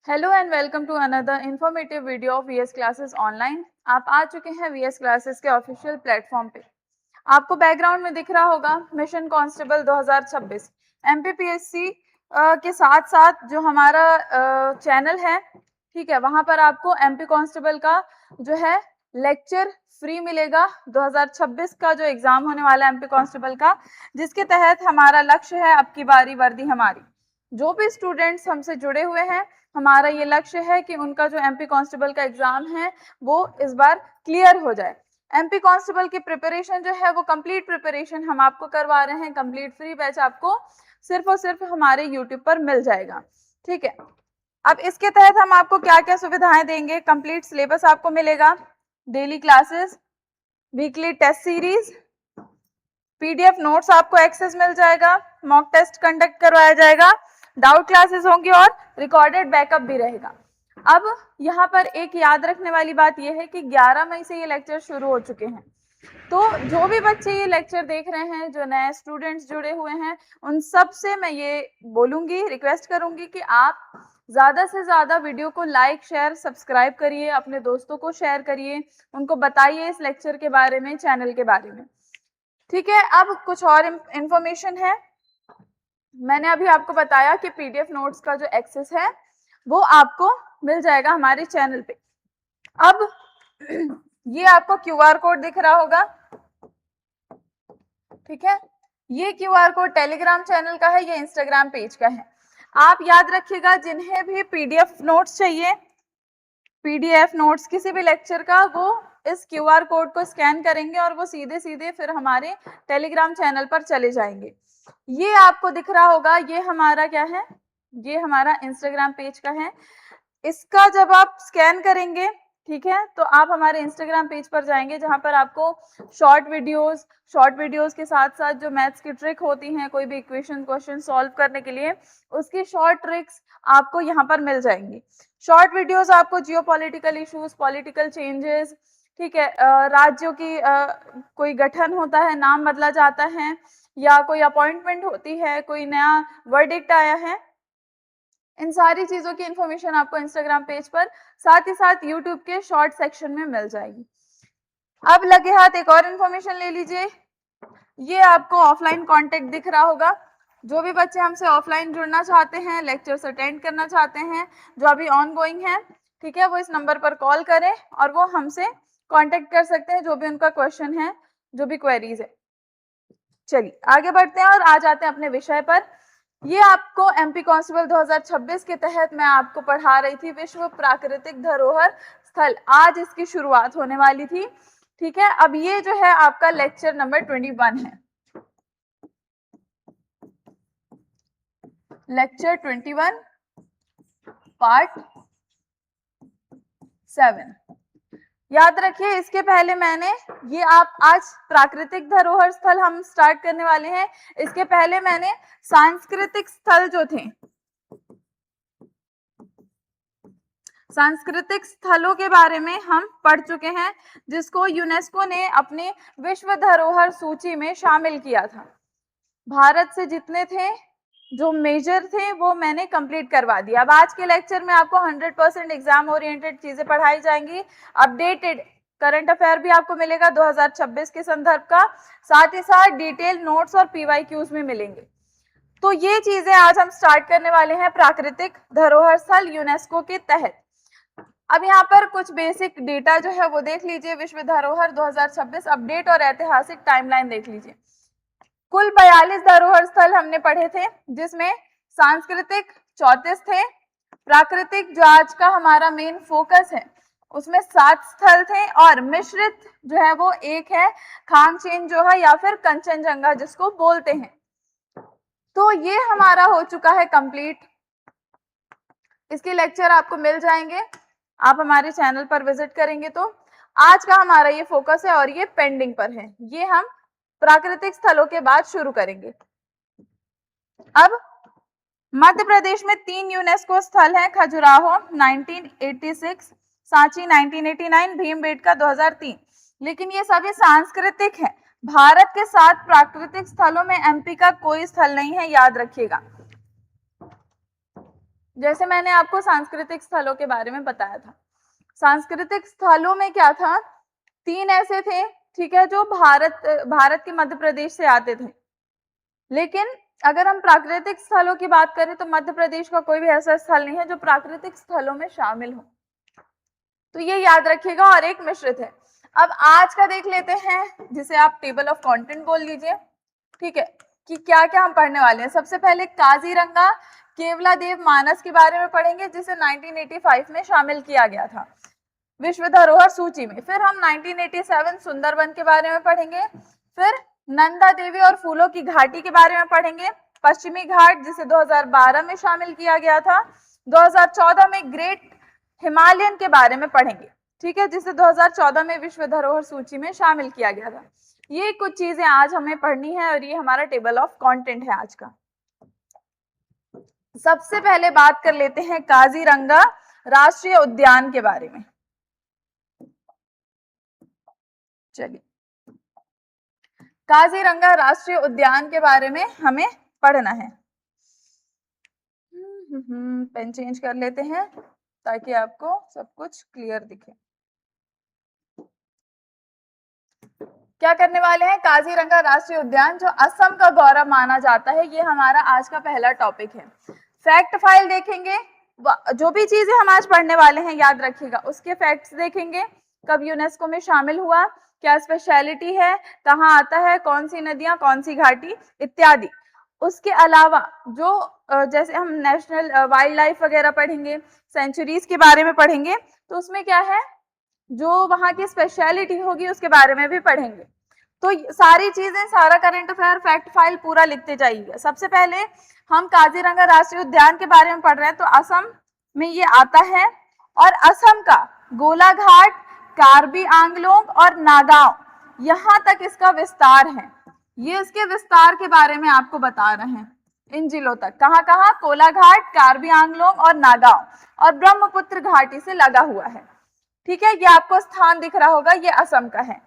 Hello and welcome to another informative video of VS classes online. आप आ चुके हैं वीएस क्लासेस के ऑफिशियल प्लेटफॉर्म पे। आपको बैकग्राउंड में दिख रहा होगा मिशन कांस्टेबल 2026 एमपीपीएससी के साथ साथ जो हमारा चैनल है, ठीक है, वहां पर आपको एमपी कांस्टेबल का जो है लेक्चर फ्री मिलेगा। 2026 का जो एग्जाम होने वाला है एमपी कांस्टेबल का, जिसके तहत हमारा लक्ष्य है अब की बारी वर्दी हमारी। जो भी स्टूडेंट्स हमसे जुड़े हुए हैं, हमारा ये लक्ष्य है कि उनका जो एमपी कांस्टेबल का एग्जाम है वो इस बार क्लियर हो जाए। एमपी कांस्टेबल की प्रिपरेशन जो है वो कंप्लीट प्रिपरेशन हम आपको करवा रहे हैं। कंप्लीट फ्री बैच आपको सिर्फ और सिर्फ हमारे यूट्यूब पर मिल जाएगा, ठीक है। अब इसके तहत हम आपको क्या क्या सुविधाएं देंगे। कंप्लीट सिलेबस आपको मिलेगा, daily classes, weekly test series, PDF notes आपको एक्सेस मिल जाएगा, मॉक टेस्ट कंडक्ट करवाया जाएगा, डाउट क्लासेस होंगी और रिकॉर्डेड बैकअप भी रहेगा। अब यहाँ पर एक याद रखने वाली बात यह है कि 11 मई से ये लेक्चर शुरू हो चुके हैं। तो जो भी बच्चे ये लेक्चर देख रहे हैं, जो नए स्टूडेंट्स जुड़े हुए हैं, उन सब से मैं ये बोलूंगी, रिक्वेस्ट करूंगी कि आप ज्यादा से ज्यादा वीडियो को लाइक शेयर सब्सक्राइब करिए, अपने दोस्तों को शेयर करिए, उनको बताइए इस लेक्चर के बारे में, चैनल के बारे में, ठीक है। अब कुछ और इंफॉर्मेशन है। मैंने अभी आपको बताया कि पीडीएफ नोट्स का जो एक्सेस है वो आपको मिल जाएगा हमारे चैनल पे। अब ये आपको क्यूआर कोड दिख रहा होगा, ठीक है। ये क्यूआर कोड टेलीग्राम चैनल का है, ये इंस्टाग्राम पेज का है। आप याद रखिएगा, जिन्हें भी पीडीएफ नोट्स चाहिए, पीडीएफ नोट्स किसी भी लेक्चर का, वो इस क्यूआर कोड को स्कैन करेंगे और वो सीधे सीधे फिर हमारे टेलीग्राम चैनल पर चले जाएंगे। ये आपको दिख रहा होगा, ये हमारा क्या है, ये हमारा इंस्टाग्राम पेज का है। इसका जब आप स्कैन करेंगे, ठीक है, तो आप हमारे इंस्टाग्राम पेज पर जाएंगे, जहां पर आपको शॉर्ट वीडियोस के साथ साथ जो मैथ्स की ट्रिक होती हैं, कोई भी इक्वेशन क्वेश्चन सॉल्व करने के लिए, उसकी शॉर्ट ट्रिक्स आपको यहाँ पर मिल जाएंगी। शॉर्ट वीडियोस आपको जियो पॉलिटिकल इशूज, पॉलिटिकल चेंजेस, ठीक है, राज्यों की कोई गठन होता है, नाम बदला जाता है, या कोई अपॉइंटमेंट होती है, कोई नया वर्डिक्ट आया है, इन सारी चीजों की इंफॉर्मेशन आपको इंस्टाग्राम पेज पर, साथ ही साथ यूट्यूब के शॉर्ट सेक्शन में मिल जाएगी। अब लगे हाथ एक और इंफॉर्मेशन ले लीजिए। ये आपको ऑफलाइन कांटेक्ट दिख रहा होगा। जो भी बच्चे हमसे ऑफलाइन जुड़ना चाहते हैं, लेक्चर्स अटेंड करना चाहते हैं, जो अभी ऑन गोइंग है, ठीक है, वो इस नंबर पर कॉल करें और वो हमसे कांटेक्ट कर सकते हैं, जो भी उनका क्वेश्चन है, जो भी क्वेरीज है। चलिए आगे बढ़ते हैं और आ जाते हैं अपने विषय पर। ये आपको एमपी कांस्टेबल 2026 के तहत मैं आपको पढ़ा रही थी विश्व प्राकृतिक धरोहर स्थल। आज इसकी शुरुआत होने वाली थी, ठीक है। अब ये जो है आपका लेक्चर नंबर 21 है, लेक्चर 21 पार्ट 7। याद रखिए, इसके पहले मैंने ये आप आज प्राकृतिक धरोहर स्थल हम स्टार्ट करने वाले हैं। इसके पहले मैंने सांस्कृतिक स्थल जो थे, सांस्कृतिक स्थलों के बारे में हम पढ़ चुके हैं, जिसको यूनेस्को ने अपने विश्व धरोहर सूची में शामिल किया था। भारत से जितने थे, जो मेजर थे, वो मैंने कंप्लीट करवा दिया। अब आज के लेक्चर में आपको 100% एग्जाम ओरिएंटेड चीजें पढ़ाई जाएंगी। अपडेटेड करंट अफेयर भी आपको मिलेगा 2026 के संदर्भ का, साथ ही साथ डिटेल नोट्स और पीवाईक्यूज में मिलेंगे। तो ये चीजें आज हम स्टार्ट करने वाले हैं प्राकृतिक धरोहर स्थल यूनेस्को के तहत। अब यहाँ पर कुछ बेसिक डेटा जो है वो देख लीजिए। विश्व धरोहर 2026 अपडेट और ऐतिहासिक टाइमलाइन देख लीजिए। कुल 42 धरोहर स्थल हमने पढ़े थे, जिसमें सांस्कृतिक 34 थे, प्राकृतिक जो आज का हमारा मेन फोकस है उसमें 7 स्थल थे, और मिश्रित जो है वो एक है, खांगचेन जो है या फिर कंचनजंगा जिसको बोलते हैं। तो ये हमारा हो चुका है कंप्लीट। इसके लेक्चर आपको मिल जाएंगे, आप हमारे चैनल पर विजिट करेंगे तो। आज का हमारा ये फोकस है और ये पेंडिंग पर है, ये हम प्राकृतिक स्थलों के बाद शुरू करेंगे। अब मध्य प्रदेश में 3 यूनेस्को स्थल हैं, खजुराहो 1986, सांची 1989, भीमबेटका 2003। लेकिन ये सभी सांस्कृतिक हैं। भारत के 7 प्राकृतिक स्थलों में एमपी का कोई स्थल नहीं है, याद रखिएगा। जैसे मैंने आपको सांस्कृतिक स्थलों के बारे में बताया था, सांस्कृतिक स्थलों में क्या था, 3 ऐसे थे, ठीक है, जो भारत के मध्य प्रदेश से आते थे। लेकिन अगर हम प्राकृतिक स्थलों की बात करें तो मध्य प्रदेश का कोई भी ऐसा स्थल नहीं है जो प्राकृतिक स्थलों में शामिल हो, तो ये याद रखिएगा। और एक मिश्रित है। अब आज का देख लेते हैं, जिसे आप टेबल ऑफ कंटेंट बोल लीजिए, ठीक है, कि क्या क्या हम पढ़ने वाले हैं। सबसे पहले काजीरंगा केवलादेव मानस के बारे में पढ़ेंगे, जिसे 1985 में शामिल किया गया था विश्व धरोहर सूची में। फिर हम 1987 सुंदरवन के बारे में पढ़ेंगे। फिर नंदा देवी और फूलों की घाटी के बारे में पढ़ेंगे, पश्चिमी घाट, जिसे 2012 में शामिल किया गया था। 2014 में ग्रेट हिमालयन के बारे में पढ़ेंगे, ठीक है, जिसे 2014 में विश्व धरोहर सूची में शामिल किया गया था। ये कुछ चीजें आज हमें पढ़नी है और ये हमारा टेबल ऑफ कंटेंट है आज का। सबसे पहले बात कर लेते हैं काजीरंगा राष्ट्रीय उद्यान के बारे में। चलिए, काजीरंगा राष्ट्रीय उद्यान के बारे में हमें पढ़ना है। पेन चेंज कर लेते हैं ताकि आपको सब कुछ क्लियर दिखे। क्या करने वाले हैं, काजीरंगा राष्ट्रीय उद्यान जो असम का गौरव माना जाता है, ये हमारा आज का पहला टॉपिक है। फैक्ट फाइल देखेंगे, जो भी चीजें हम आज पढ़ने वाले हैं याद रखिएगा, उसके फैक्ट्स देखेंगे, कब यूनेस्को में शामिल हुआ, क्या स्पेशलिटी है, कहाँ आता है, कौन सी नदियां, कौन सी घाटी इत्यादि। उसके अलावा जो जैसे हम नेशनल वाइल्ड लाइफ वगैरह पढ़ेंगे, सेंचुरीज के बारे में पढ़ेंगे, तो उसमें क्या है, जो वहां की स्पेशलिटी होगी उसके बारे में भी पढ़ेंगे। तो सारी चीजें, सारा करंट अफेयर फैक्ट फाइल पूरा लिखते जाइए। सबसे पहले हम काजीरंगा राष्ट्रीय उद्यान के बारे में पढ़ रहे हैं, तो असम में ये आता है और असम का गोलाघाट, कार्बी आंगलोंग और नागांव, यहां तक इसका विस्तार है। ये इसके विस्तार के बारे में आपको बता रहे हैं, इन जिलों तक, कहां कहां, कोलाघाट, कार्बी आंगलोंग और नागांव, और ब्रह्मपुत्र घाटी से लगा हुआ है, ठीक है। ये आपको स्थान दिख रहा होगा, ये असम का है।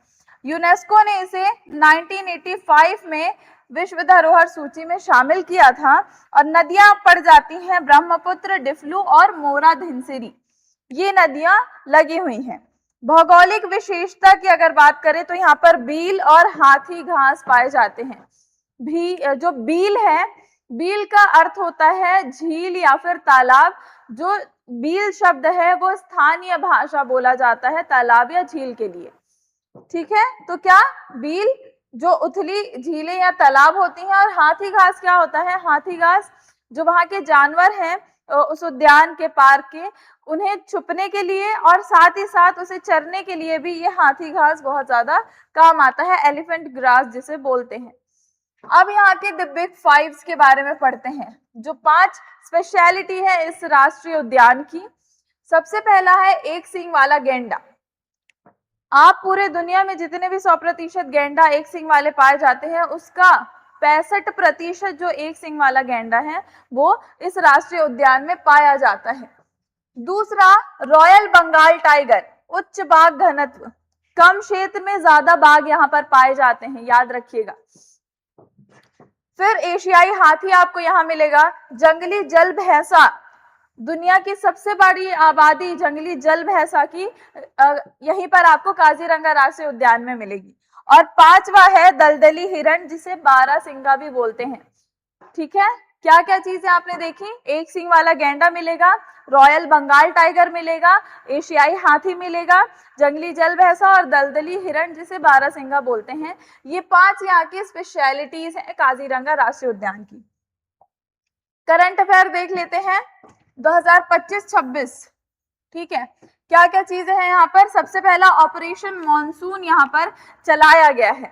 यूनेस्को ने इसे 1985 में विश्व धरोहर सूची में शामिल किया था और नदियां पड़ जाती हैं ब्रह्मपुत्र, डिफलू और मोरा धिनसिरी, ये नदियां लगी हुई हैं। भौगोलिक विशेषता की अगर बात करें तो यहाँ पर बील और हाथी घास पाए जाते हैं। जो बील है, बील का अर्थ होता है झील या फिर तालाब। जो बील शब्द है वो स्थानीय भाषा बोला जाता है तालाब या झील के लिए, ठीक है। तो क्या बील जो उथली झीलें या तालाब होती हैं, और हाथी घास क्या होता है, हाथी घास जो वहां के जानवर हैं उस उद्यान के, पार्क के, उन्हें छुपने के लिए और साथ ही साथ उसे चरने के लिए भी ये हाथी घास बहुत ज्यादा काम आता है, एलिफेंट ग्रास जिसे बोलते हैं। अब यहाँ के द बिग 5 के बारे में पढ़ते हैं, जो 5 स्पेशलिटी है इस राष्ट्रीय उद्यान की। सबसे पहला है एक सींग वाला गेंडा। आप पूरे दुनिया में जितने भी 100% गेंडा एक सींग वाले पाए जाते हैं, उसका 65% जो एक सींग वाला गेंडा है वो इस राष्ट्रीय उद्यान में पाया जाता है। दूसरा, रॉयल बंगाल टाइगर, उच्च बाघ घनत्व, कम क्षेत्र में ज्यादा बाघ यहाँ पर पाए जाते हैं, याद रखिएगा। फिर एशियाई हाथी आपको यहाँ मिलेगा। जंगली जल भैंसा, दुनिया की सबसे बड़ी आबादी जंगली जल भैंसा की यहीं पर आपको काजीरंगा राष्ट्रीय उद्यान में मिलेगी। और 5वां है दलदली हिरण, जिसे बारहसिंगा भी बोलते हैं, ठीक है। क्या क्या चीजें आपने देखी, एक सींग वाला गेंडा मिलेगा, रॉयल बंगाल टाइगर मिलेगा, एशियाई हाथी मिलेगा, जंगली जल भैंसा और दलदली हिरण जिसे बारहसिंगा बोलते हैं। ये 5 यहाँ की स्पेशलिटीज हैं काजीरंगा राष्ट्रीय उद्यान की। करंट अफेयर देख लेते हैं 2025-26, ठीक है। क्या क्या चीजें हैं यहाँ पर। सबसे पहला, ऑपरेशन मॉनसून यहाँ पर चलाया गया है।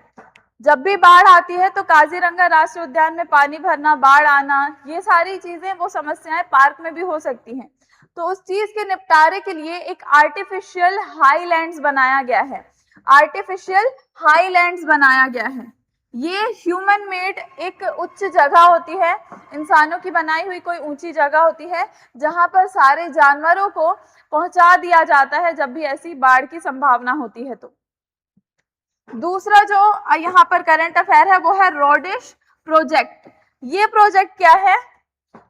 जब भी बाढ़ आती है तो काजीरंगा राष्ट्रीय उद्यान में पानी भरना, बाढ़ आना, ये सारी चीजें, वो समस्याएं पार्क में भी हो सकती हैं। तो उस चीज के निपटारे के लिए एक आर्टिफिशियल हाईलैंड्स बनाया गया है, आर्टिफिशियल हाईलैंड्स बनाया गया है। ये ह्यूमन मेड एक उच्च जगह होती है, इंसानों की बनाई हुई कोई ऊंची जगह होती है, जहां पर सारे जानवरों को पहुंचा दिया जाता है जब भी ऐसी बाढ़ की संभावना होती है। तो दूसरा जो यहाँ पर करंट अफेयर है वो है रोडिश प्रोजेक्ट। ये प्रोजेक्ट क्या है,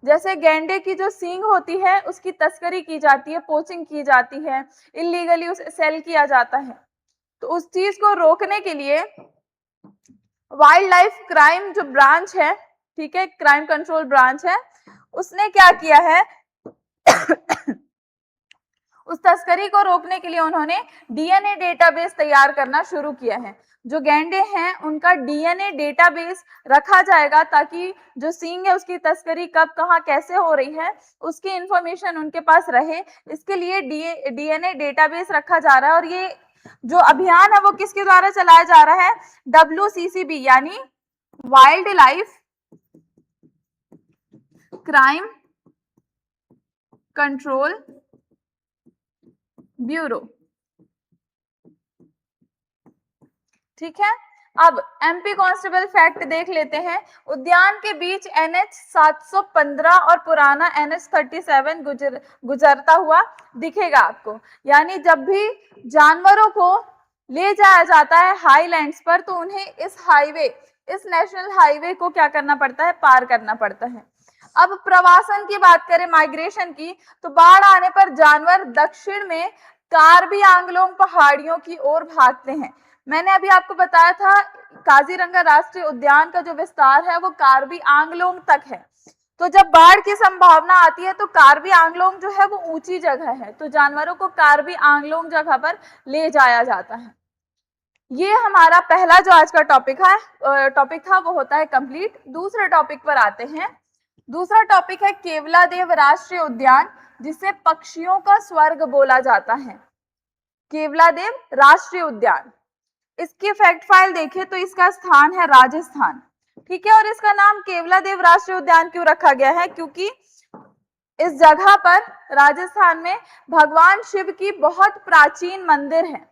जैसे गैंडे की जो सींग होती है उसकी तस्करी की जाती है, पोचिंग की जाती है, इलीगली उसे सेल किया जाता है। तो उस चीज को रोकने के लिए वाइल्ड लाइफ क्राइम जो ब्रांच है, ठीक है, क्राइम कंट्रोल ब्रांच है, उसने क्या किया है उस तस्करी को रोकने के लिए उन्होंने डीएनए डेटाबेस तैयार करना शुरू किया है। जो गैंडे हैं उनका डीएनए डेटाबेस रखा जाएगा ताकि जो सींग है उसकी तस्करी कब कहां कैसे हो रही है उसकी इंफॉर्मेशन उनके पास रहे। इसके लिए डीएनए डेटाबेस रखा जा रहा है और ये जो अभियान है वो किसके द्वारा चलाया जा रहा है, WCCB यानी wild life crime control bureau. ठीक है, अब एमपी कांस्टेबल फैक्ट देख लेते हैं। उद्यान के बीच NH 715 और पुराना NH 37 गुजरता हुआ दिखेगा आपको। यानी जब भी जानवरों को ले जाया जाता है हाईलैंड्स पर तो उन्हें इस नेशनल हाईवे को क्या करना पड़ता है, पार करना पड़ता है। अब प्रवासन की बात करें, माइग्रेशन की, तो बाढ़ आने पर जानवर दक्षिण में कार्बी आंगलोंग पहाड़ियों की ओर भागते हैं। मैंने अभी आपको बताया था काजीरंगा राष्ट्रीय उद्यान का जो विस्तार है वो कार्बी आंगलोंग तक है। तो जब बाढ़ की संभावना आती है तो कार्बी आंगलोंग जो है वो ऊंची जगह है, तो जानवरों को कार्बी आंगलोंग जगह पर ले जाया जाता है। ये हमारा पहला जो आज का टॉपिक था वो होता है कंप्लीट। दूसरे टॉपिक पर आते हैं। दूसरा टॉपिक है केवलादेव राष्ट्रीय उद्यान, जिसे पक्षियों का स्वर्ग बोला जाता है। केवलादेव राष्ट्रीय उद्यान, इसकी फैक्ट फाइल देखें तो इसका स्थान है राजस्थान। ठीक है, और इसका नाम केवलादेव राष्ट्रीय उद्यान क्यों रखा गया है, क्योंकि इस जगह पर राजस्थान में भगवान शिव की बहुत प्राचीन मंदिर है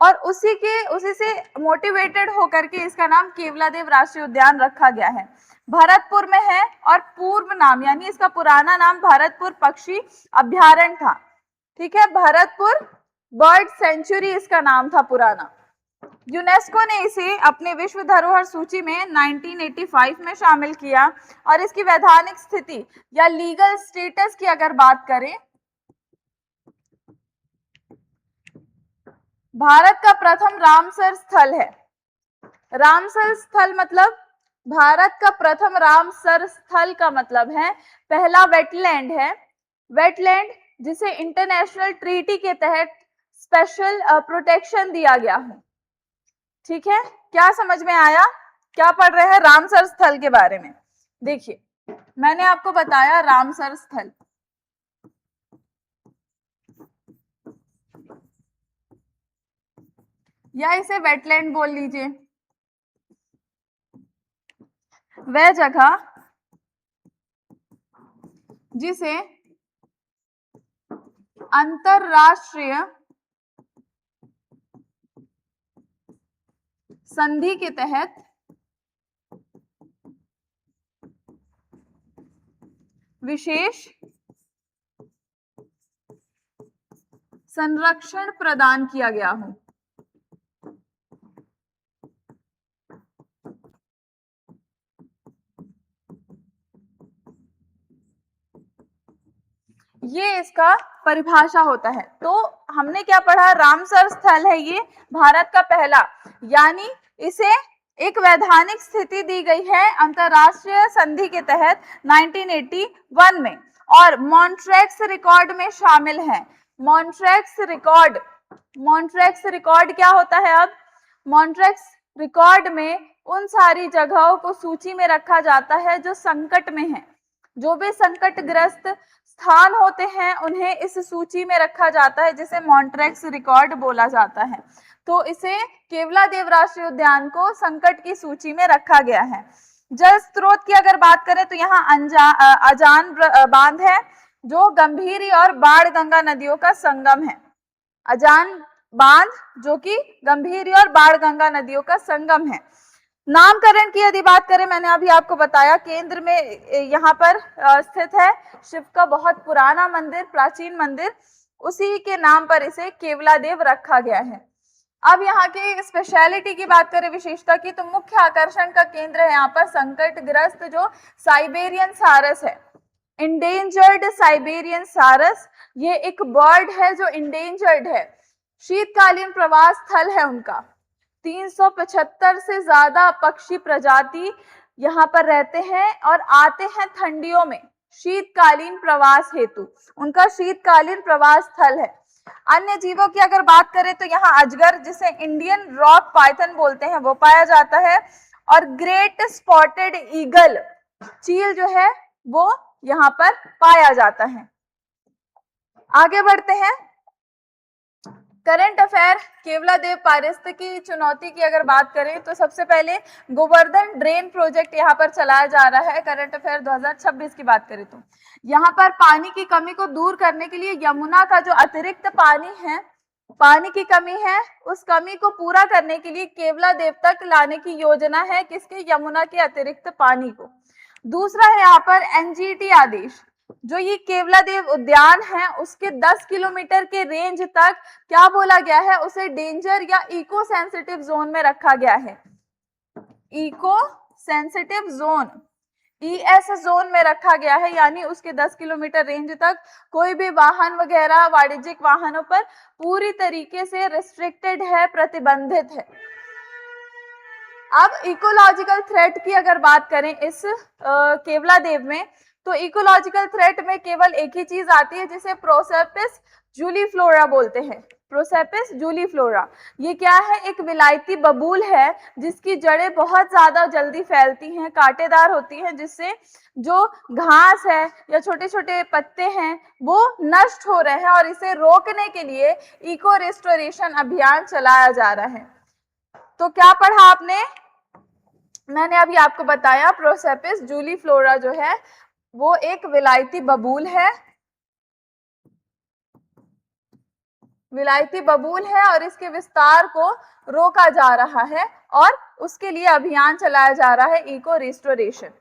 और उसी से मोटिवेटेड होकर के इसका नाम केवलादेव राष्ट्रीय उद्यान रखा गया है। भरतपुर में है और पूर्व नाम यानी इसका पुराना नाम भरतपुर पक्षी अभ्यारण्य था। ठीक है, भरतपुर बर्ड सेंचुरी इसका नाम था पुराना। यूनेस्को ने इसे अपने विश्व धरोहर सूची में 1985 में शामिल किया और इसकी वैधानिक स्थिति या लीगल स्टेटस की अगर बात करें, भारत का प्रथम रामसर स्थल है। रामसर स्थल मतलब भारत का प्रथम रामसर स्थल का मतलब है पहला वेटलैंड है। वेटलैंड जिसे इंटरनेशनल ट्रीटी के तहत स्पेशल प्रोटेक्शन दिया गया है। ठीक है, क्या समझ में आया, क्या पढ़ रहे हैं रामसर स्थल के बारे में। देखिए, मैंने आपको बताया रामसर स्थल, या इसे वेटलैंड बोल लीजिए, वह जगह जिसे अंतरराष्ट्रीय संधि के तहत विशेष संरक्षण प्रदान किया गया हो। ये इसका परिभाषा होता है। तो हमने क्या पढ़ा, रामसर स्थल है ये भारत का पहला, यानी इसे एक वैधानिक स्थिति दी गई है अंतरराष्ट्रीय संधि के तहत 1981 में और मॉन्ट्रेक्स रिकॉर्ड में शामिल है। मॉन्ट्रेक्स रिकॉर्ड क्या होता है, अब मॉन्ट्रेक्स रिकॉर्ड में उन सारी जगहों को सूची में रखा जाता है जो संकट में है। जो भी संकटग्रस्त स्थान होते हैं उन्हें इस सूची में रखा जाता है, जिसे मॉन्ट्रेक्स रिकॉर्ड बोला जाता है। तो इसे केवलादेव राष्ट्रीय उद्यान को संकट की सूची में रखा गया है। जल स्रोत की अगर बात करें तो यहाँ अजान बांध है जो गंभीरी और बाणगंगा नदियों का संगम है। अजान बांध जो कि गंभीरी और बाणगंगा नदियों का संगम है। नामकरण की यदि बात करें, मैंने अभी आपको बताया केंद्र में यहाँ पर स्थित है शिव का बहुत पुराना मंदिर, प्राचीन मंदिर, उसी के नाम पर इसे केवलादेव रखा गया है। अब यहाँ की स्पेशलिटी की बात करें, विशेषता की, तो मुख्य आकर्षण का केंद्र है यहाँ पर संकटग्रस्त जो साइबेरियन सारस है, इंडेंजर्ड साइबेरियन सारस। ये एक बर्ड है जो इंडेंजर्ड है, शीतकालीन प्रवास स्थल है उनका। 375 से ज्यादा पक्षी प्रजाति यहाँ पर रहते हैं और आते हैं ठंडियों में शीतकालीन प्रवास हेतु, उनका शीतकालीन प्रवास स्थल है। अन्य जीवों की अगर बात करें तो यहाँ अजगर, जिसे इंडियन रॉक पाइथन बोलते हैं, वो पाया जाता है, और ग्रेट स्पॉटेड ईगल चील जो है वो यहाँ पर पाया जाता है। आगे बढ़ते हैं, करंट अफेयर। केवलादेव पारिस्थितिकी चुनौती की अगर बात करें तो सबसे पहले गोवर्धन ड्रेन प्रोजेक्ट यहाँ पर चलाया जा रहा है। करंट अफेयर 2026 की बात करें तो यहाँ पर पानी की कमी को दूर करने के लिए यमुना का जो अतिरिक्त पानी की कमी है, उस कमी को पूरा करने के लिए केवलादेव तक लाने की योजना है। किसके? यमुना के अतिरिक्त पानी को। दूसरा है यहाँ पर एनजीटी आदेश, जो ये केवलादेव उद्यान है उसके 10 किलोमीटर के रेंज तक क्या बोला गया है, उसे डेंजर या इको सेंसिटिव जोन में रखा गया है। Eco sensitive zone, ES zone में रखा गया है, यानी उसके 10 किलोमीटर रेंज तक कोई भी वाहन वगैरह वाणिज्यिक वाहनों पर पूरी तरीके से रिस्ट्रिक्टेड है, प्रतिबंधित है। अब इकोलॉजिकल थ्रेट की अगर बात करें इस केवलादेव में, तो इकोलॉजिकल थ्रेट में केवल एक ही चीज आती है जिसे प्रोसेपिस जूलीफ्लोरा बोलते हैं। प्रोसेपिस जूलीफ्लोरा, ये क्या है? एक विलायती बबूल है जिसकी जड़ें बहुत ज्यादा जल्दी फैलती हैं, कांटेदार होती हैं, जिससे जो घास है या छोटे छोटे पत्ते हैं वो नष्ट हो रहे हैं, और इसे रोकने के लिए इको रेस्टोरेशन अभियान चलाया जा रहा है। तो क्या पढ़ा आपने? मैंने अभी आपको बताया प्रोसेपिस जूलीफ्लोरा जो है वो एक विलायती बबूल है, विलायती बबूल है, और इसके विस्तार को रोका जा रहा है और उसके लिए अभियान चलाया जा रहा है, इको रिस्टोरेशन।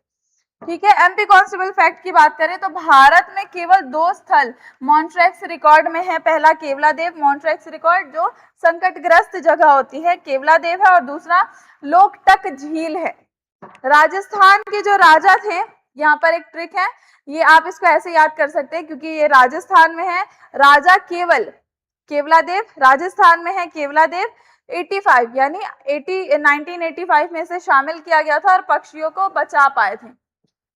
ठीक है। एमपी कांस्टेबल फैक्ट की बात करें तो भारत में केवल 2 स्थल मॉन्ट्रेक्स रिकॉर्ड में है। पहला केवलादेव मॉन्ट्रेक्स रिकॉर्ड जो संकटग्रस्त जगह होती है, केवलादेव है, और दूसरा लोकटक झील है। राजस्थान के जो राजा थे, यहाँ पर एक ट्रिक है, ये आप इसको ऐसे याद कर सकते हैं क्योंकि ये राजस्थान में है। राजा केवलादेव राजस्थान में है। केवलादेव 85 यानी 1985 में से शामिल किया गया था और पक्षियों को बचा पाए थे।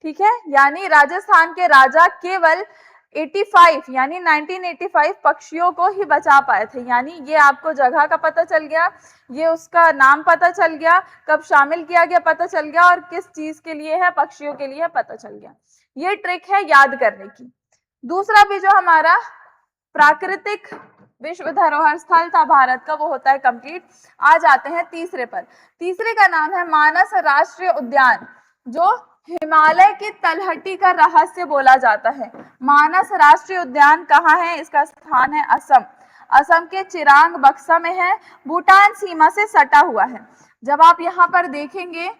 ठीक है, यानी राजस्थान के राजा केवल 85 यानी 1985 पक्षियों को ही बचा पाए थे। यानी ये आपको जगह का पता चल गया, ये उसका नाम पता चल गया, कब शामिल किया गया पता चल गया, और किस चीज के लिए है, पक्षियों के लिए पता चल गया। ये ट्रिक है याद करने की। दूसरा भी जो हमारा प्राकृतिक विश्व धरोहर स्थल था भारत का, वो होता है कंप्लीट। आ जाते हैं तीसरे पर। तीसरे का नाम है मानस राष्ट्रीय उद्यान, जो हिमालय की तलहटी का रहस्य बोला जाता है। मानस राष्ट्रीय उद्यान कहाँ है? इसका स्थान है असम। असम के चिरांग बक्सा में है, भूटान सीमा से सटा हुआ है। जब आप यहाँ पर देखेंगे,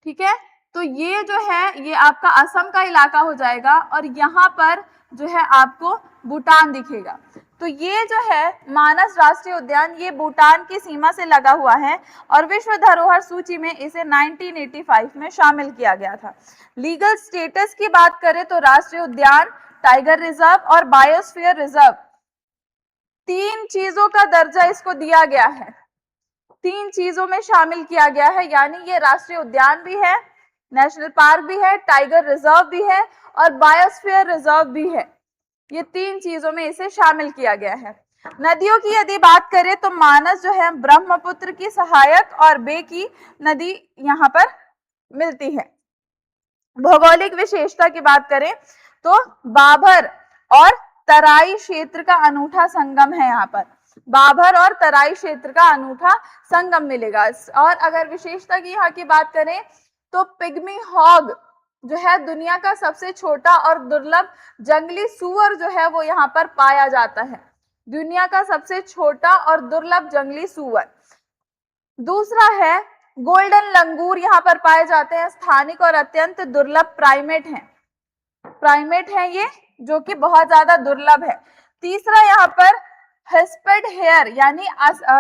ठीक है, तो ये जो है ये आपका असम का इलाका हो जाएगा, और यहाँ पर जो है आपको भूटान दिखेगा। तो ये जो है मानस राष्ट्रीय उद्यान, ये भूटान की सीमा से लगा हुआ है, और विश्व धरोहर सूची में इसे 1985 में शामिल किया गया था। लीगल स्टेटस की बात करें तो राष्ट्रीय उद्यान, टाइगर रिजर्व और बायोस्फीयर रिजर्व, 3 चीजों का दर्जा इसको दिया गया है, 3 चीजों में शामिल किया गया है। यानी ये राष्ट्रीय उद्यान भी है, नेशनल पार्क भी है, टाइगर रिजर्व भी है, और बायोस्फीयर रिजर्व भी है। ये 3 चीजों में इसे शामिल किया गया है। नदियों की यदि बात करें तो मानस जो है ब्रह्मपुत्र की सहायक और बेकी नदी यहाँ पर मिलती है। भौगोलिक विशेषता की बात करें तो बाबर और तराई क्षेत्र का अनूठा संगम है। यहाँ पर बाबर और तराई क्षेत्र का अनूठा संगम मिलेगा। और अगर विशेषता की यहाँ की बात करें तो पिग्मी हॉग जो है दुनिया का सबसे छोटा और दुर्लभ जंगली सूअर जो है वो यहाँ पर पाया जाता है। दुनिया का सबसे छोटा और दुर्लभ जंगली सूअर। दूसरा है गोल्डन लंगूर, यहाँ पर पाए जाते हैं। स्थानिक और अत्यंत दुर्लभ प्राइमेट है ये, जो कि बहुत ज्यादा दुर्लभ है। तीसरा यहाँ पर हिस्पेड हेयर यानी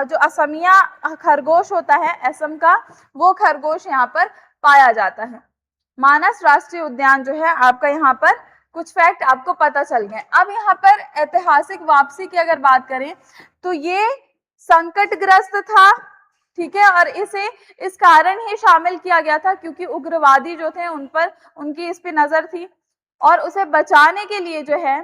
जो असमिया खरगोश होता है असम का, वो खरगोश यहाँ पर पाया जाता है। मानस राष्ट्रीय उद्यान जो है आपका, यहाँ पर कुछ फैक्ट आपको पता चल गए। अब यहाँ पर ऐतिहासिक वापसी की अगर बात करें तो ये संकटग्रस्त था, ठीक है, और इसे इस कारण ही शामिल किया गया था क्योंकि उग्रवादी जो थे उन पर उनकी इस पे नजर थी, और उसे बचाने के लिए जो है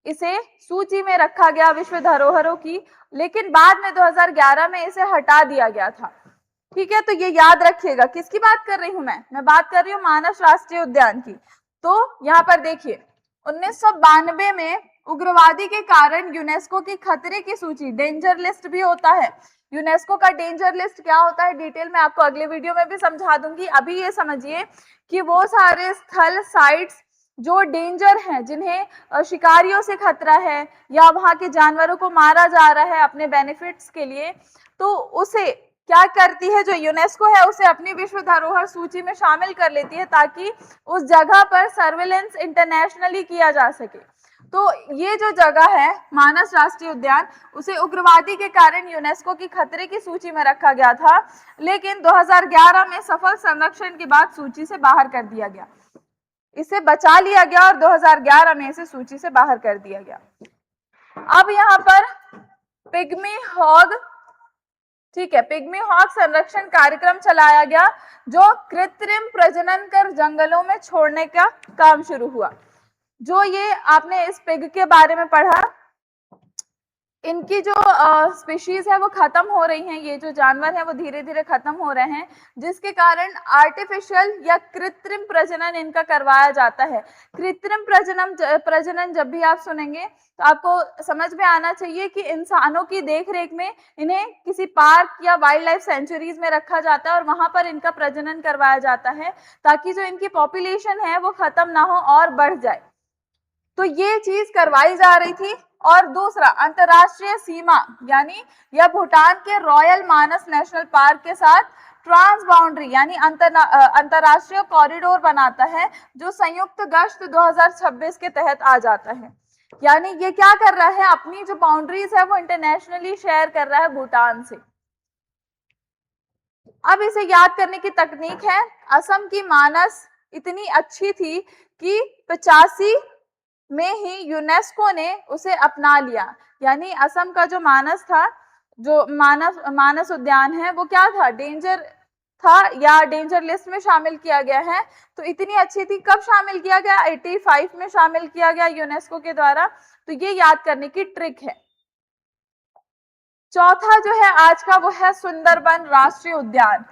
इसे सूची में रखा गया विश्व धरोहरों की, लेकिन बाद में 2011 में इसे हटा दिया गया था। ठीक है, तो ये याद रखिएगा। किसकी बात कर रही हूं मैं बात कर रही हूँ मानस राष्ट्रीय उद्यान की। तो यहाँ पर देखिए 1992 में उग्रवादी के कारण यूनेस्को की खतरे की सूची, डेंजर लिस्ट भी होता है। यूनेस्को का डेंजर लिस्ट क्या होता है डिटेल में आपको अगले वीडियो में भी समझा दूंगी। अभी ये समझिए कि वो सारे स्थल साइट्स जो डेंजर हैं, जिन्हें शिकारियों से खतरा है या वहां के जानवरों को मारा जा रहा है अपने बेनिफिट्स के लिए, तो उसे क्या करती है जो यूनेस्को है, उसे अपनी विश्व धरोहर सूची में शामिल कर लेती है ताकि उस जगह पर सर्वेलेंस इंटरनेशनली किया जा सके। तो ये जो जगह है मानस राष्ट्रीय उद्यान, उसे उग्रवादी के कारण यूनेस्को की खतरे की सूची में रखा गया था, लेकिन 2011 में सफल संरक्षण के बाद सूची से बाहर कर दिया गया। इसे बचा लिया गया और 2011 में इसे सूची से बाहर कर दिया गया। अब यहाँ पर पिग्मी हॉग, ठीक है, पिग्मी हॉग संरक्षण कार्यक्रम चलाया गया जो कृत्रिम प्रजनन कर जंगलों में छोड़ने का काम शुरू हुआ। जो ये आपने इस पिग के बारे में पढ़ा, इनकी जो स्पीशीज है वो खत्म हो रही हैं, ये जो जानवर हैं वो धीरे धीरे खत्म हो रहे हैं, जिसके कारण आर्टिफिशियल या कृत्रिम प्रजनन इनका करवाया जाता है। कृत्रिम प्रजनन जब भी आप सुनेंगे तो आपको समझ में आना चाहिए कि इंसानों की देखरेख में इन्हें किसी पार्क या वाइल्ड लाइफ सेंचुरीज में रखा जाता है और वहां पर इनका प्रजनन करवाया जाता है ताकि जो इनकी पॉपुलेशन है वो खत्म ना हो और बढ़ जाए। तो ये चीज करवाई जा रही थी। और दूसरा, अंतरराष्ट्रीय सीमा यानी यह भूटान के रॉयल मानस नेशनल पार्क के साथ ट्रांस बाउंड्री यानी अंतरराष्ट्रीय कॉरिडोर बनाता है, जो संयुक्त गश्त 2026 के तहत आ जाता है। यानी ये क्या कर रहा है, अपनी जो बाउंड्रीज है वो इंटरनेशनली शेयर कर रहा है भूटान से। अब इसे याद करने की तकनीक है, असम की मानस इतनी अच्छी थी कि 85 में ही यूनेस्को ने उसे अपना लिया। यानी असम का जो मानस था, जो मानस उद्यान है, वो क्या था, डेंजर था या डेंजर लिस्ट में शामिल किया गया है। तो इतनी अच्छी थी, कब शामिल किया गया, 85 में शामिल किया गया यूनेस्को के द्वारा। तो ये याद करने की ट्रिक है। चौथा जो है आज का, वो है सुंदरबन राष्ट्रीय उद्यान।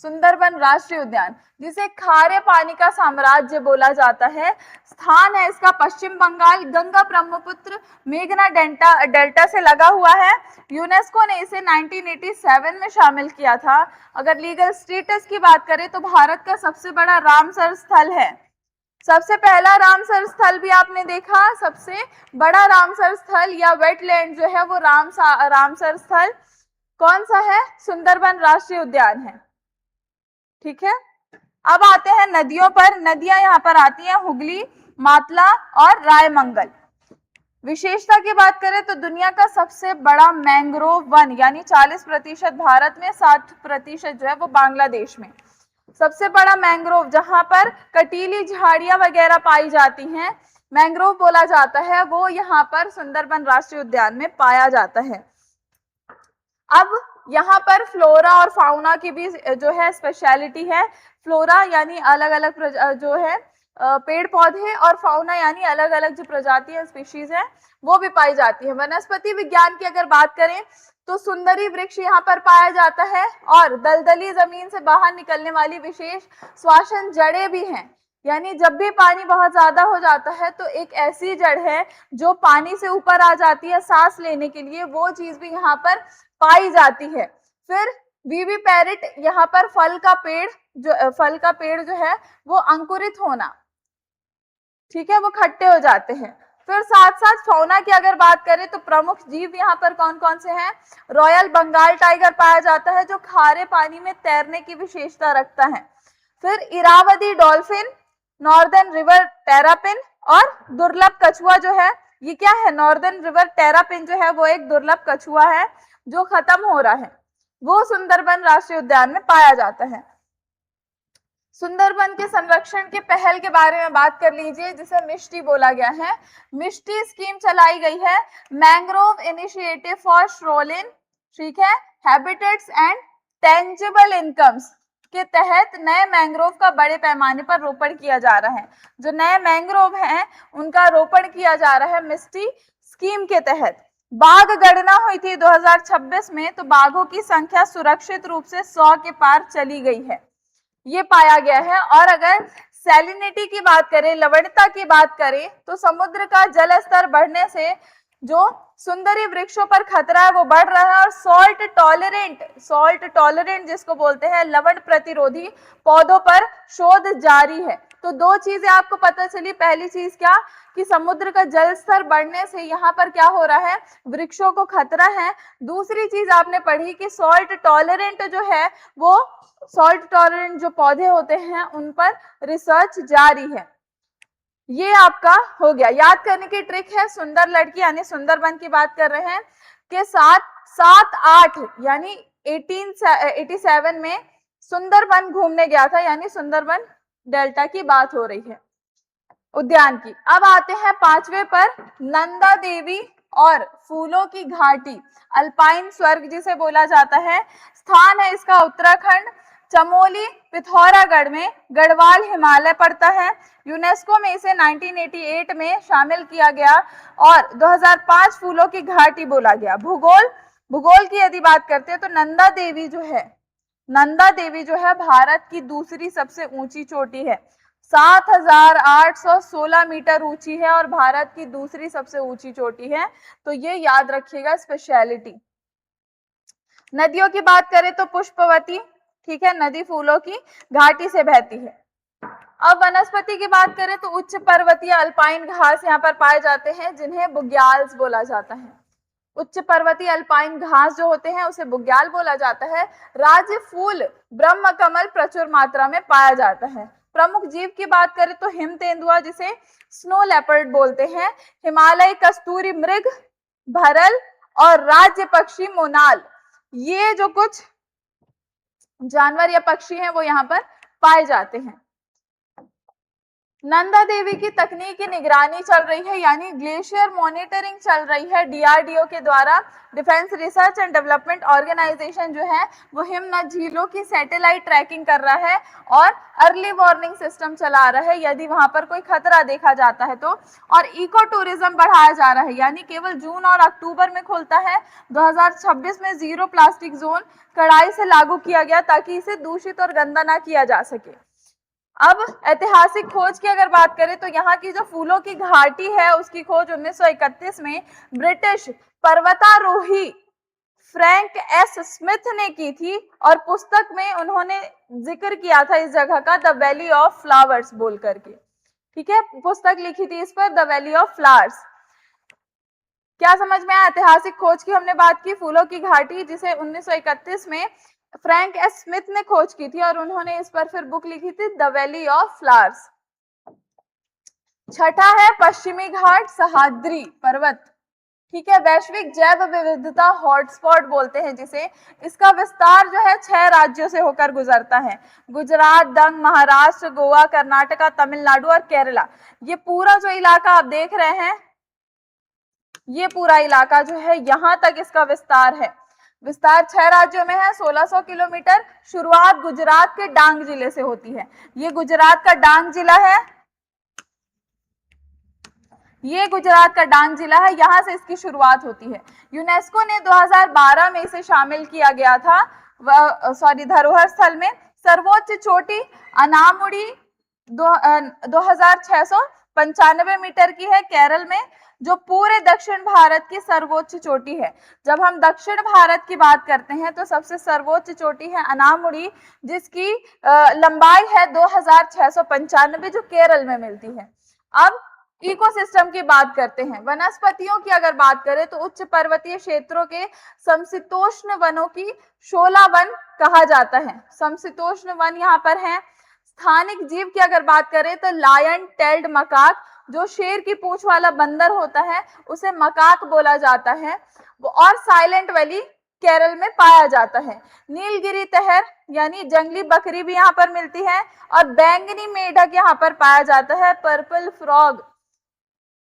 सुंदरबन राष्ट्रीय उद्यान, जिसे खारे पानी का साम्राज्य बोला जाता है, स्थान है इसका पश्चिम बंगाल, गंगा ब्रह्मपुत्र मेघना डेल्टा से लगा हुआ है। यूनेस्को ने इसे 1987 में शामिल किया था। अगर लीगल स्टेटस की बात करें तो भारत का सबसे बड़ा रामसर स्थल है। सबसे पहला रामसर स्थल भी आपने देखा, सबसे बड़ा रामसर स्थल या वेटलैंड जो है वो रामसर स्थल कौन सा है, सुंदरबन राष्ट्रीय उद्यान है। ठीक है, अब आते हैं नदियों पर। नदियां यहाँ पर आती हैं हुगली, मातला और रायमंगल। विशेषता की बात करें तो दुनिया का सबसे बड़ा मैंग्रोव वन यानी 40% भारत में, 60% जो है वो बांग्लादेश में। सबसे बड़ा मैंग्रोव जहां पर कटीली झाड़ियां वगैरह पाई जाती हैं, मैंग्रोव बोला जाता है, वो यहाँ पर सुंदरबन राष्ट्रीय उद्यान में पाया जाता है। अब यहाँ पर फ्लोरा और फाउना की भी जो है स्पेशलिटी है। फ्लोरा यानी अलग अलग जो है पेड़ पौधे, और फाउना यानी अलग अलग जो प्रजातियां स्पीशीज है वो भी पाई जाती है। वनस्पति विज्ञान की अगर बात करें तो सुंदरी वृक्ष यहाँ पर पाया जाता है, और दलदली जमीन से बाहर निकलने वाली विशेष श्वासन जड़ें भी हैं। यानी जब भी पानी बहुत ज्यादा हो जाता है तो एक ऐसी जड़ है जो पानी से ऊपर आ जाती है सांस लेने के लिए, वो चीज भी यहाँ पर पाई जाती है। फिर वीवी पैरेट, यहाँ पर फल का पेड़ जो है वो अंकुरित होना, ठीक है, वो खट्टे हो जाते हैं। फिर साथ साथ फाउना की अगर बात करें तो प्रमुख जीव यहाँ पर कौन कौन से हैं, रॉयल बंगाल टाइगर पाया जाता है जो खारे पानी में तैरने की विशेषता रखता है। फिर Irrawaddy dolphin, northern river terrapin और दुर्लभ कछुआ जो है ये क्या है, नॉर्दर्न रिवर टेरापिन जो है वो एक दुर्लभ कछुआ है जो खत्म हो रहा है, वो सुंदरबन राष्ट्रीय उद्यान में पाया जाता है। सुंदरबन के संरक्षण के पहल के बारे में बात कर लीजिए, जिसे मिष्टी बोला गया है। मिष्टी स्कीम चलाई गई है, मैंग्रोव इनिशिएटिव फॉर शोरलाइन, ठीक है, हैबिटेट्स एंड टेंजिबल इनकम्स के तहत नए मैंग्रोव का बड़े पैमाने पर रोपण किया जा रहा है। जो नए मैंग्रोव हैं उनका रोपण किया जा रहा है मिष्टी स्कीम के तहत। बाघ गणना हुई थी 2026 में, तो बाघों की संख्या सुरक्षित रूप से 100 के पार चली गई है, ये पाया गया है। और अगर सैलिनिटी की बात करें, लवणता की बात करें, तो समुद्र का जल स्तर बढ़ने से जो सुंदरी वृक्षों पर खतरा है वो बढ़ रहा है, और सॉल्ट टॉलरेंट जिसको बोलते हैं, लवण प्रतिरोधी पौधों पर शोध जारी है। तो दो चीजें आपको पता चली, पहली चीज क्या कि समुद्र का जल स्तर बढ़ने से यहाँ पर क्या हो रहा है, वृक्षों को खतरा है। दूसरी चीज आपने पढ़ी कि सॉल्ट टॉलरेंट जो है वो सॉल्ट टॉलरेंट जो पौधे होते हैं उन पर रिसर्च जारी है। ये आपका हो गया। याद करने की ट्रिक है, सुंदर लड़की यानी सुंदरबन की बात कर रहे हैं के साथ 7-8 यानी 1887 में सुंदरबन घूमने गया था, यानी सुंदरबन डेल्टा की बात हो रही है उद्यान की। अब आते हैं पांचवे पर, नंदा देवी और फूलों की घाटी, अल्पाइन स्वर्ग जिसे बोला जाता है। स्थान है इसका उत्तराखंड, चमोली पिथौरागढ़ में, गढ़वाल हिमालय पड़ता है। यूनेस्को में इसे 1988 में शामिल किया गया और 2005 फूलों की घाटी बोला गया। भूगोल की यदि बात करते हैं तो नंदा देवी जो है भारत की दूसरी सबसे ऊंची चोटी है, 7,816 मीटर ऊंची है और भारत की दूसरी सबसे ऊंची चोटी है, तो ये याद रखिएगा स्पेशलिटी। नदियों की बात करें तो पुष्पवती, ठीक है, नदी फूलों की घाटी से बहती है। अब वनस्पति की बात करें तो उच्च पर्वतीय अल्पाइन घास यहाँ पर पाए जाते हैं, जिन्हें बुग्याल्स बोला जाता है। उच्च पर्वतीय अल्पाइन घास जो होते हैं उसे बुग्याल बोला जाता है। राज्य फूल ब्रह्म कमल प्रचुर मात्रा में पाया जाता है। प्रमुख जीव की बात करें तो हिम तेंदुआ जिसे स्नो लेपर्ड बोलते हैं, हिमालय कस्तूरी मृग, भरल और राज्य पक्षी मोनाल, ये जो कुछ जानवर या पक्षी हैं वो यहाँ पर पाए जाते हैं। नंदा देवी की तकनीकी निगरानी चल रही है, यानी ग्लेशियर मॉनिटरिंग चल रही है डीआरडीओ के द्वारा। Defence research and development organisation जो है वो हिमनद झीलों की सैटेलाइट ट्रैकिंग कर रहा है और अर्ली वार्निंग सिस्टम चला रहा है यदि वहां पर कोई खतरा देखा जाता है तो। और इको टूरिज्म बढ़ाया जा रहा है, यानी केवल जून और अक्टूबर में खुलता है। 2026 में जीरो प्लास्टिक जोन कड़ाई से लागू किया गया ताकि इसे दूषित और गंदा ना किया जा सके। अब ऐतिहासिक खोज की अगर बात करें तो यहाँ की जो फूलों की घाटी है उसकी खोज 1931 में ब्रिटिश पर्वतारोही फ्रैंक एस स्मिथ ने की थी और पुस्तक में उन्होंने जिक्र किया था इस जगह का, द वैली ऑफ फ्लावर्स बोल करके, ठीक है, पुस्तक लिखी थी इस पर, द वैली ऑफ फ्लावर्स। क्या समझ में आया? ऐतिहासिक खोज की हमने बात की, फूलों की घाटी जिसे 1931 में फ्रैंक एस स्मिथ ने खोज की थी और उन्होंने इस पर फिर बुक लिखी थी, द वैली ऑफ फ्लावर्स। छठा है पश्चिमी घाट सह्याद्री पर्वत, ठीक है, वैश्विक जैव विविधता हॉटस्पॉट बोलते हैं जिसे। इसका विस्तार जो है 6 राज्यों से होकर गुजरता है, गुजरात, दंग, महाराष्ट्र, गोवा, कर्नाटका, तमिलनाडु और केरला। ये पूरा जो इलाका आप देख रहे हैं, ये पूरा इलाका जो है यहां तक इसका विस्तार है। विस्तार 6 राज्यों में है, 1600 किलोमीटर। शुरुआत गुजरात के डांग जिले से होती है, ये गुजरात का डांग जिला है, ये गुजरात का डांग जिला है, यहां से इसकी शुरुआत होती है। यूनेस्को ने 2012 में इसे शामिल किया गया था धरोहर स्थल में। सर्वोच्च चोटी अनामुड़ी 2695 मीटर की है केरल में, जो पूरे दक्षिण भारत की सर्वोच्च चोटी है। जब हम दक्षिण भारत की बात करते हैं तो सबसे सर्वोच्च चोटी है अनामुड़ी, जिसकी लंबाई है 2695 जो केरल में मिलती है। अब इकोसिस्टम की बात करते हैं। वनस्पतियों की अगर बात करें तो उच्च पर्वतीय क्षेत्रों के समशीतोष्ण वनों की शोला वन कहा जाता है, समशीतोष्ण वन यहाँ पर है। स्थानिक जीव की अगर बात करें तो लायन टेल्ड मकाक जो शेर की पूंछ वाला बंदर होता है उसे मकाक बोला जाता है, और साइलेंट वैली केरल में पाया जाता है। नीलगिरी तहर यानी जंगली बकरी भी यहाँ पर मिलती है, और बैंगनी मेढक यहाँ पर पाया जाता है। पर्पल फ्रॉग,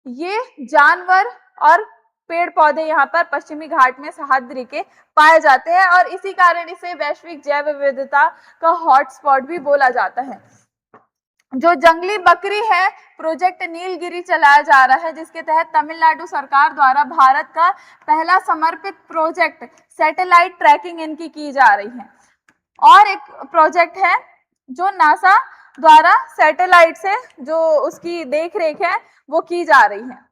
ये जानवर और पेड़ पौधे यहाँ पर पश्चिमी घाट में सह्याद्री के पाए जाते हैं, और इसी कारण इसे वैश्विक जैव विविधता का हॉटस्पॉट भी बोला जाता है। जो जंगली बकरी है, प्रोजेक्ट नीलगिरी चलाया जा रहा है, जिसके तहत तमिलनाडु सरकार द्वारा भारत का पहला समर्पित प्रोजेक्ट सैटेलाइट ट्रैकिंग इनकी की जा रही है। और एक प्रोजेक्ट है जो नासा द्वारा सैटेलाइट से जो उसकी देखरेख है वो की जा रही है।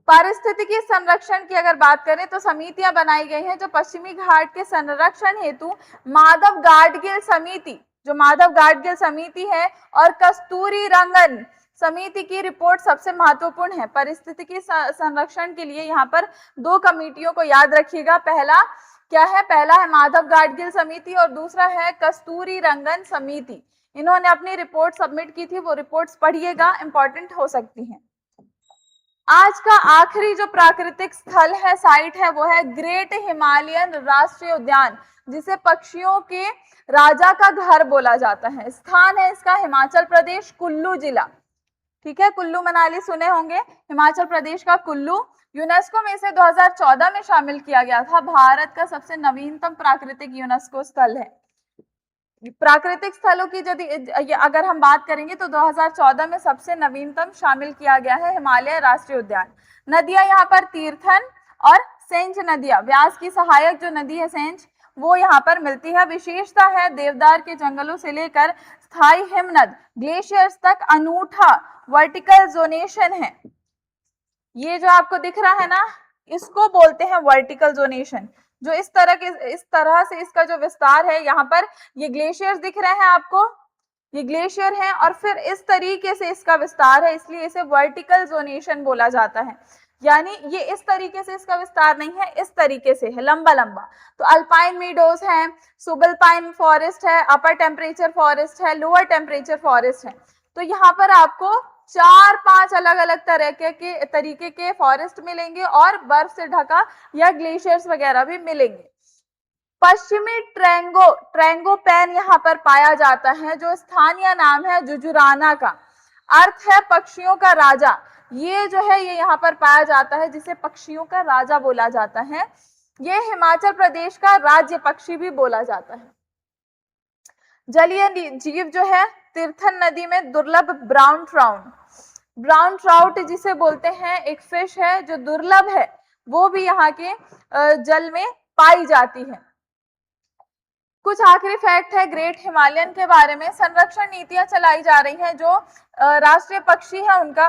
पारिस्थितिकी संरक्षण की अगर बात करें तो समितियां बनाई गई हैं जो पश्चिमी घाट के संरक्षण हेतु माधव गाडगिल समिति, जो माधव गाडगिल समिति है, और कस्तूरी रंगन समिति की रिपोर्ट सबसे महत्वपूर्ण है। पारिस्थितिकी संरक्षण के लिए यहाँ पर दो कमेटियों को याद रखिएगा। पहला क्या है? पहला है माधव गाडगिल समिति और दूसरा है कस्तूरी रंगन समिति। इन्होंने अपनी रिपोर्ट सबमिट की थी, वो रिपोर्ट्स पढ़िएगा, इंपॉर्टेंट हो सकती हैं। आज का आखिरी जो प्राकृतिक स्थल है, साइट है, वो है ग्रेट हिमालयन राष्ट्रीय उद्यान, जिसे पक्षियों के राजा का घर बोला जाता है। स्थान है इसका हिमाचल प्रदेश, कुल्लू जिला। ठीक है, कुल्लू मनाली सुने होंगे, हिमाचल प्रदेश का कुल्लू। यूनेस्को में इसे 2014 में शामिल किया गया था। भारत का सबसे नवीनतम प्राकृतिक यूनेस्को स्थल है। प्राकृतिक स्थलों की यदि अगर हम बात करेंगे तो 2014 में सबसे नवीनतम शामिल किया गया है हिमालय राष्ट्रीय उद्यान। नदियां यहाँ पर तीर्थन और सेंज नदियां, व्यास की सहायक जो नदी है सेंज, वो यहाँ पर मिलती है। विशेषता है देवदार के जंगलों से लेकर स्थायी हिमनद ग्लेशियर्स तक अनूठा वर्टिकल जोनेशन है। ये जो आपको दिख रहा है ना, इसको बोलते हैं वर्टिकल जोनेशन। जो इस तरह से इसका जो विस्तार है, यहाँ पर ये ग्लेशियर्स दिख रहे हैं आपको, ये ग्लेशियर हैं, और फिर इस तरीके से इसका विस्तार है, इसलिए इसे वर्टिकल जोनेशन बोला जाता है। यानी ये इस तरीके से इसका विस्तार नहीं है, इस तरीके से है, लंबा लंबा। तो अल्पाइन मीडोज है, सुबल्पाइन फॉरेस्ट है, अपर टेम्परेचर फॉरेस्ट है, लोअर टेम्परेचर फॉरेस्ट है। तो यहाँ पर आपको 4-5 अलग अलग तरह के तरीके के फॉरेस्ट मिलेंगे, और बर्फ से ढका या ग्लेशियर्स वगैरह भी मिलेंगे। पश्चिमी ट्रेंगोपैन यहाँ पर पाया जाता है, जो स्थानीय नाम है जुजुराना का, अर्थ है पक्षियों का राजा। ये जो है ये यहाँ पर पाया जाता है, जिसे पक्षियों का राजा बोला जाता है। ये हिमाचल प्रदेश का राज्य पक्षी भी बोला जाता है। जलीय जीव जो है, तीर्थन नदी में दुर्लभ ब्राउन ट्राउट जिसे बोलते हैं, एक फिश है जो दुर्लभ है, वो भी यहाँ के जल में पाई जाती है। कुछ आखिरी फैक्ट है ग्रेट हिमालयन के बारे में। संरक्षण नीतियां चलाई जा रही हैं। जो राष्ट्रीय पक्षी है उनका,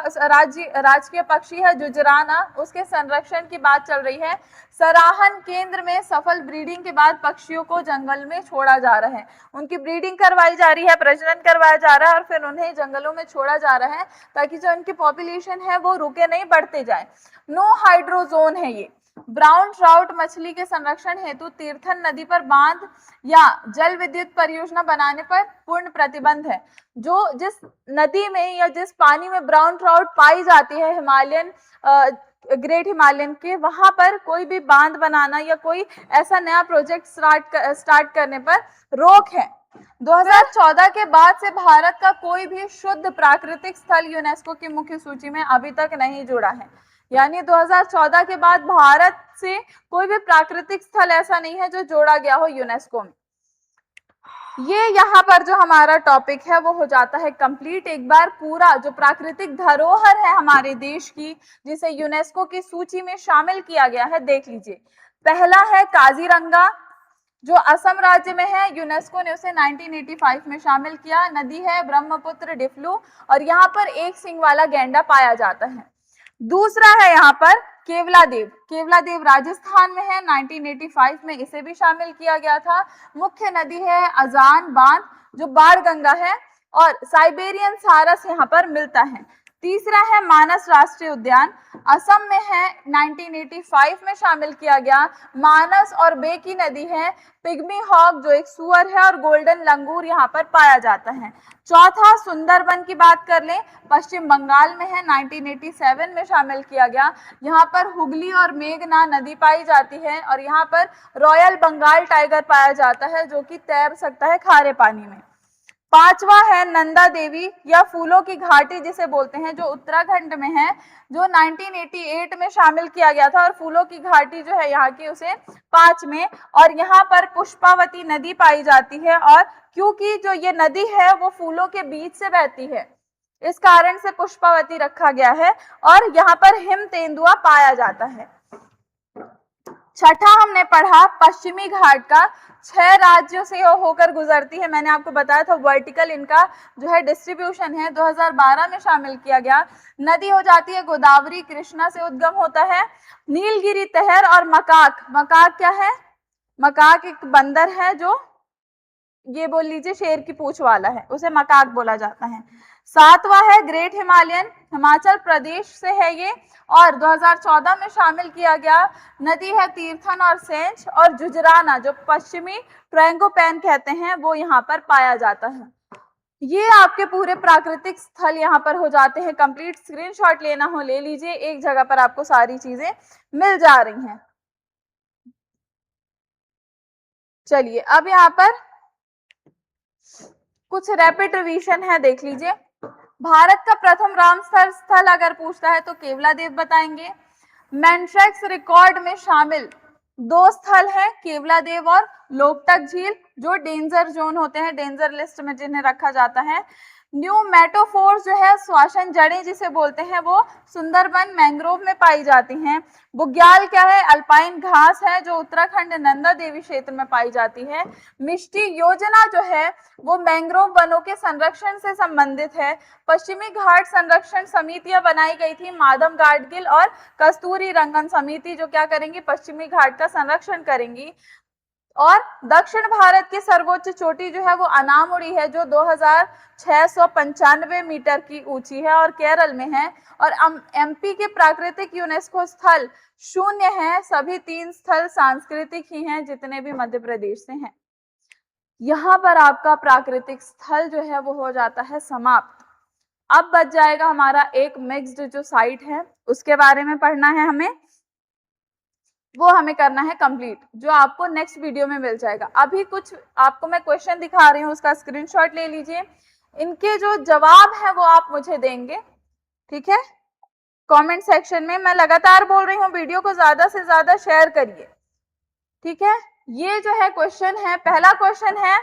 राजकीय पक्षी है जुजराना, उसके संरक्षण की बात चल रही है। सराहन केंद्र में सफल ब्रीडिंग के बाद पक्षियों को जंगल में छोड़ा जा रहा है, उनकी ब्रीडिंग करवाई जा रही है, प्रजनन करवाया जा रहा है, और फिर उन्हें जंगलों में छोड़ा जा रहा है ताकि जो उनकी पॉपुलेशन है वो रुके नहीं, बढ़ते जाए। नो हाइड्रोजोन है ये। ब्राउन ट्राउट मछली के संरक्षण हेतु तीर्थन नदी पर बांध या जल विद्युत परियोजना बनाने पर पूर्ण प्रतिबंध है। जो जिस नदी में या जिस पानी में ब्राउन ट्राउट पाई जाती है हिमालयन ग्रेट हिमालयन के, वहां पर कोई भी बांध बनाना या कोई ऐसा नया प्रोजेक्ट स्टार्ट करने पर रोक है। 2014 के बाद से भारत का कोई भी शुद्ध प्राकृतिक स्थल यूनेस्को की मुख्य सूची में अभी तक नहीं जुड़ा है। यानी 2014 के बाद भारत से कोई भी प्राकृतिक स्थल ऐसा नहीं है जो जोड़ा गया हो यूनेस्को में। ये यहाँ पर जो हमारा टॉपिक है वो हो जाता है कंप्लीट। एक बार पूरा जो प्राकृतिक धरोहर है हमारे देश की, जिसे यूनेस्को की सूची में शामिल किया गया है, देख लीजिए। पहला है काजीरंगा, जो असम राज्य में है। यूनेस्को ने उसे 1985 में शामिल किया। नदी है ब्रह्मपुत्र डिफ्लू, और यहाँ पर एक सिंग वाला गैंडा पाया जाता है। दूसरा है यहाँ पर केवलादेव राजस्थान में है। 1985 में इसे भी शामिल किया गया था। मुख्य नदी है अजान बांध, जो बाण गंगा है, और साइबेरियन सारस यहाँ पर मिलता है। तीसरा है मानस राष्ट्रीय उद्यान, असम में है, 1985 में शामिल किया गया। मानस और बेकी नदी है, पिग्मी हॉक जो एक सुअर है और गोल्डन लंगूर यहाँ पर पाया जाता है। चौथा सुंदरबन की बात कर लें, पश्चिम बंगाल में है, 1987 में शामिल किया गया। यहाँ पर हुगली और मेघना नदी पाई जाती है और यहाँ पर रॉयल बंगाल टाइगर पाया जाता है जो कि तैर सकता है खारे पानी में। पांचवा है नंदा देवी या फूलों की घाटी जिसे बोलते हैं, जो उत्तराखंड में है, जो 1988 में शामिल किया गया था और फूलों की घाटी जो है यहाँ की उसे 5 में, और यहाँ पर पुष्पावती नदी पाई जाती है। और क्योंकि जो ये नदी है वो फूलों के बीच से बहती है, इस कारण से पुष्पावती रखा गया है और यहाँ पर हिम तेंदुआ पाया जाता है। छठा हमने पढ़ा पश्चिमी घाट का, 6 राज्यों से होकर गुजरती है। मैंने आपको बताया था वर्टिकल इनका जो है डिस्ट्रीब्यूशन है, 2012 में शामिल किया गया। नदी हो जाती है गोदावरी, कृष्णा से उद्गम होता है। नीलगिरी तहर और मकाक, मकाक क्या है? मकाक एक बंदर है जो ये बोल लीजिए शेर की पूंछ वाला है, उसे मकाक बोला जाता है। सातवां है ग्रेट हिमालयन, हिमाचल प्रदेश से है ये और 2014 में शामिल किया गया। नदी है तीर्थन और सेंच, और जुजराना जो पश्चिमी ट्रैंगोपैन कहते हैं वो यहाँ पर पाया जाता है। ये आपके पूरे प्राकृतिक स्थल यहाँ पर हो जाते हैं कंप्लीट। स्क्रीनशॉट लेना हो ले लीजिए, एक जगह पर आपको सारी चीजें मिल जा रही हैं। चलिए अब यहाँ पर कुछ रैपिड रिवीजन है, देख लीजिए। भारत का प्रथम रामसर स्थल अगर पूछता है तो केवलादेव बताएंगे। मैंट्रेक्स रिकॉर्ड में शामिल 2 स्थल हैं, केवलादेव और लोकटक झील, जो डेंजर जोन होते हैं, डेंजर लिस्ट में जिन्हें रखा जाता है। न्यू मेटोफोर्स जो है श्वासन जड़ें जिसे बोलते हैं, वो सुंदरबन मैंग्रोव में पाई जाती हैं। बुग्याल क्या है? अल्पाइन घास है जो उत्तराखंड नंदा देवी क्षेत्र में पाई जाती है। मिष्टी योजना जो है वो मैंग्रोव वनों के संरक्षण से संबंधित है। पश्चिमी घाट संरक्षण समितियां बनाई गई थी, माधव गाडगिल और कस्तूरी रंगन समिति, जो क्या करेंगी? पश्चिमी घाट का संरक्षण करेंगी। और दक्षिण भारत की सर्वोच्च चोटी जो है वो अनामुड़ी है, जो 2695 मीटर की ऊंची है और केरल में है। और एमपी के प्राकृतिक यूनेस्को स्थल 0 है, सभी 3 स्थल सांस्कृतिक ही हैं जितने भी मध्य प्रदेश से हैं। यहाँ पर आपका प्राकृतिक स्थल जो है वो हो जाता है समाप्त। अब बच जाएगा हमारा एक मिक्स्ड जो साइट है, उसके बारे में पढ़ना है हमें, वो हमें करना है कंप्लीट, जो आपको नेक्स्ट वीडियो में मिल जाएगा। अभी कुछ आपको मैं क्वेश्चन दिखा रही हूँ, उसका स्क्रीनशॉट ले लीजिए। इनके जो जवाब है वो आप मुझे देंगे, ठीक है, कमेंट सेक्शन में। मैं लगातार बोल रही हूँ, वीडियो को ज्यादा से ज्यादा शेयर करिए, ठीक है। ये जो है क्वेश्चन है, पहला क्वेश्चन है,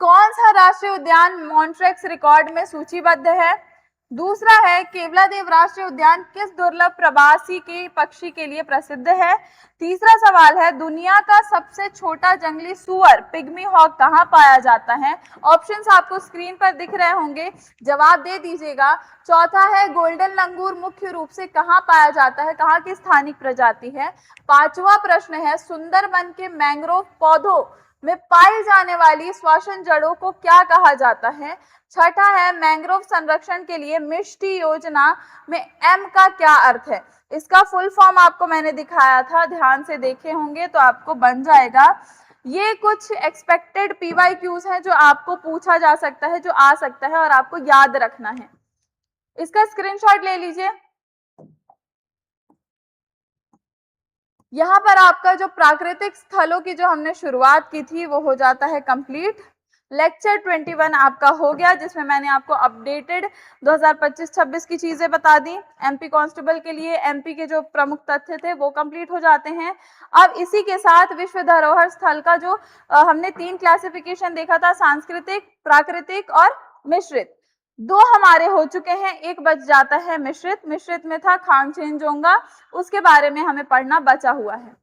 कौन सा राष्ट्रीय उद्यान मॉन्ट्रेक्स रिकॉर्ड में सूचीबद्ध है? दूसरा है, केवलादेव राष्ट्रीय उद्यान किस दुर्लभ प्रवासी के पक्षी के लिए प्रसिद्ध है? तीसरा सवाल है, दुनिया का सबसे छोटा जंगली सुअर पिग्मी हॉक कहाँ पाया जाता है? ऑप्शंस आपको स्क्रीन पर दिख रहे होंगे, जवाब दे दीजिएगा। चौथा है, गोल्डन लंगूर मुख्य रूप से कहाँ पाया जाता है, कहाँ की स्थानिक प्रजाति है? पांचवा प्रश्न है, सुंदरबन के मैंग्रोव पौधों में पाई जाने वाली श्वासन जड़ों को क्या कहा जाता है? छठा है, मैंग्रोव संरक्षण के लिए मिष्टी योजना में एम का क्या अर्थ है? इसका फुल फॉर्म आपको मैंने दिखाया था, ध्यान से देखे होंगे तो आपको बन जाएगा। ये कुछ एक्सपेक्टेड पीवाईक्यूज हैं जो आपको पूछा जा सकता है, जो आ सकता है और आपको याद रखना है। इसका स्क्रीनशॉट ले लीजिए। यहाँ पर आपका जो प्राकृतिक स्थलों की जो हमने शुरुआत की थी वो हो जाता है कंप्लीट। लेक्चर 21 आपका हो गया, जिसमें मैंने आपको अपडेटेड 2025-26 की चीजें बता दी। एमपी कांस्टेबल के लिए एमपी के जो प्रमुख तथ्य थे वो कंप्लीट हो जाते हैं। अब इसी के साथ विश्व धरोहर स्थल का जो हमने 3 क्लासिफिकेशन देखा था, सांस्कृतिक, प्राकृतिक और मिश्रित, 2 हमारे हो चुके हैं, एक बच जाता है मिश्रित। मिश्रित में था खांगचेनजोंगा, उसके बारे में हमें पढ़ना बचा हुआ है।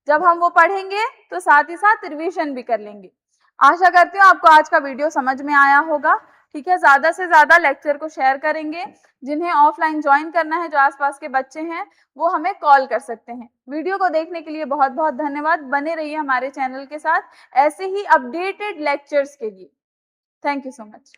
जब हम वो पढ़ेंगे तो साथ ही साथ रिवीजन भी कर लेंगे। आशा करती हूँ आपको आज का वीडियो समझ में आया होगा, ठीक है। ज्यादा से ज्यादा लेक्चर को शेयर करेंगे। जिन्हें ऑफलाइन ज्वाइन करना है, जो आसपास के बच्चे हैं, वो हमें कॉल कर सकते हैं। वीडियो को देखने के लिए बहुत बहुत धन्यवाद। बने रहिए हमारे चैनल के साथ ऐसे ही अपडेटेड लेक्चर्स के लिए। Thank you so much.